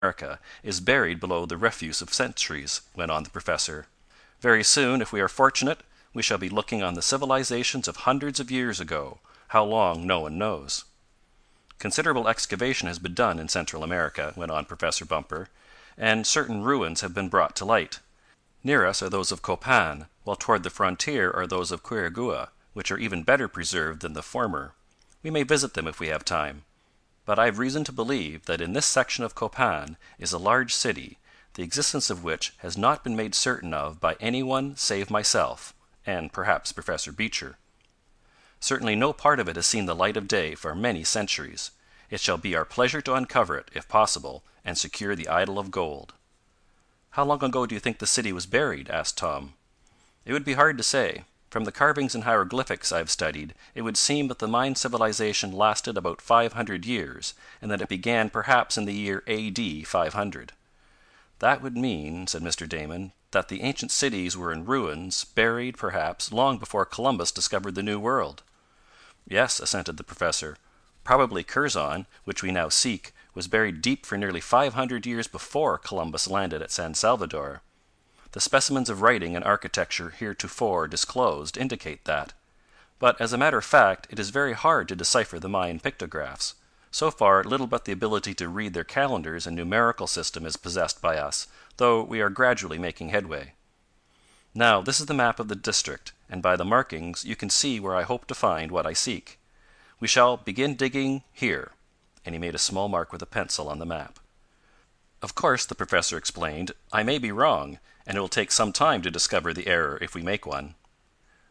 America is buried below the refuse of centuries," went on the professor. "Very soon, if we are fortunate, we shall be looking on the civilizations of hundreds of years ago, how long no one knows." "Considerable excavation has been done in Central America," went on Professor Bumper, "and certain ruins have been brought to light. Near us are those of Copan, while toward the frontier are those of Quirigua, which are even better preserved than the former. We may visit them if we have time. But I have reason to believe that in this section of Copan is a large city, the existence of which has not been made certain of by any one save myself, and perhaps Professor Beecher. Certainly no part of it has seen the light of day for many centuries. It shall be our pleasure to uncover it, if possible, and secure the idol of gold." "How long ago do you think the city was buried?" asked Tom. "It would be hard to say. From the carvings and hieroglyphics I have studied, it would seem that the Mayan civilization lasted about 500 years, and that it began perhaps in the year A.D. 500. "That would mean," said Mr. Damon, "that the ancient cities were in ruins, buried, perhaps, long before Columbus discovered the New World." "Yes," assented the professor. "Probably Kurzon, which we now seek, was buried deep for nearly 500 years before Columbus landed at San Salvador. The specimens of writing and architecture heretofore disclosed indicate that. But as a matter of fact it is very hard to decipher the Mayan pictographs. So far little but the ability to read their calendars and numerical system is possessed by us, though we are gradually making headway. Now this is the map of the district, and by the markings you can see where I hope to find what I seek. We shall begin digging here," and he made a small mark with a pencil on the map. "Of course," the professor explained, "I may be wrong, and it will take some time to discover the error if we make one.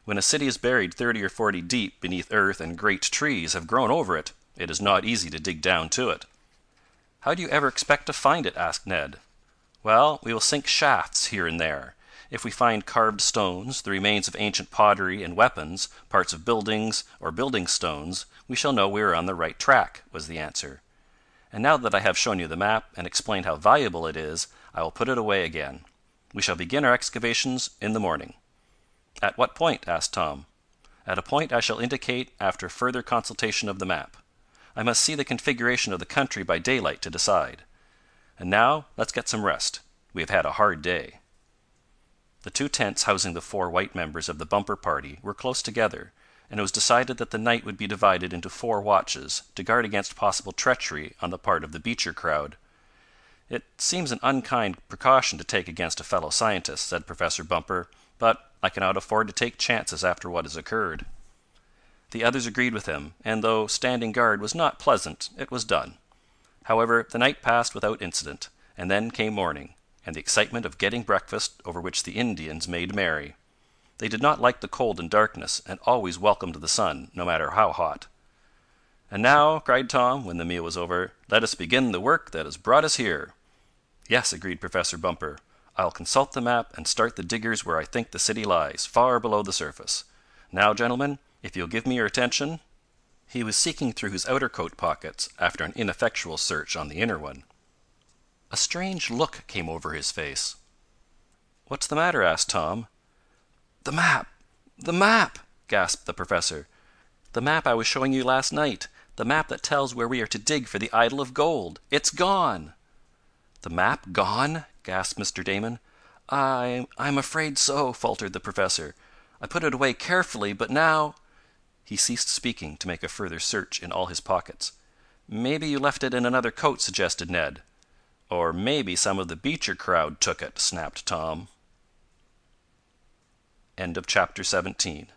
When a city is buried 30 or 40 deep beneath earth and great trees have grown over it, it is not easy to dig down to it." "How do you ever expect to find it?" asked Ned. "Well, we will sink shafts here and there. If we find carved stones, the remains of ancient pottery and weapons, parts of buildings, or building stones, we shall know we are on the right track," was the answer. "And now that I have shown you the map, and explained how valuable it is, I will put it away again. We shall begin our excavations in the morning." "At what point?" asked Tom. "At a point I shall indicate after further consultation of the map. I must see the configuration of the country by daylight to decide. And now let's get some rest. We have had a hard day." The two tents housing the 4 white members of the Bumper party were close together, and it was decided that the night would be divided into 4 watches, to guard against possible treachery on the part of the Beecher crowd. "It seems an unkind precaution to take against a fellow scientist," said Professor Bumper, "but I cannot afford to take chances after what has occurred." The others agreed with him, and though standing guard was not pleasant, it was done. However, the night passed without incident, and then came morning, and the excitement of getting breakfast, over which the Indians made merry. They did not like the cold and darkness, and always welcomed the sun, no matter how hot. "And now," cried Tom, when the meal was over, "let us begin the work that has brought us here." "Yes," agreed Professor Bumper. "I'll consult the map and start the diggers where I think the city lies, far below the surface. Now, gentlemen, if you'll give me your attention." He was seeking through his outer coat pockets after an ineffectual search on the inner one. A strange look came over his face. "What's the matter?" asked Tom. "The map! The map!" gasped the professor. "The map I was showing you last night. The map that tells where we are to dig for the idol of gold. It's gone!" "The map gone?" gasped Mr. Damon. "I'm afraid so," faltered the professor. "I put it away carefully, but now—" He ceased speaking to make a further search in all his pockets. "Maybe you left it in another coat," suggested Ned. "Or maybe some of the Beecher crowd took it," snapped Tom. End of chapter 17.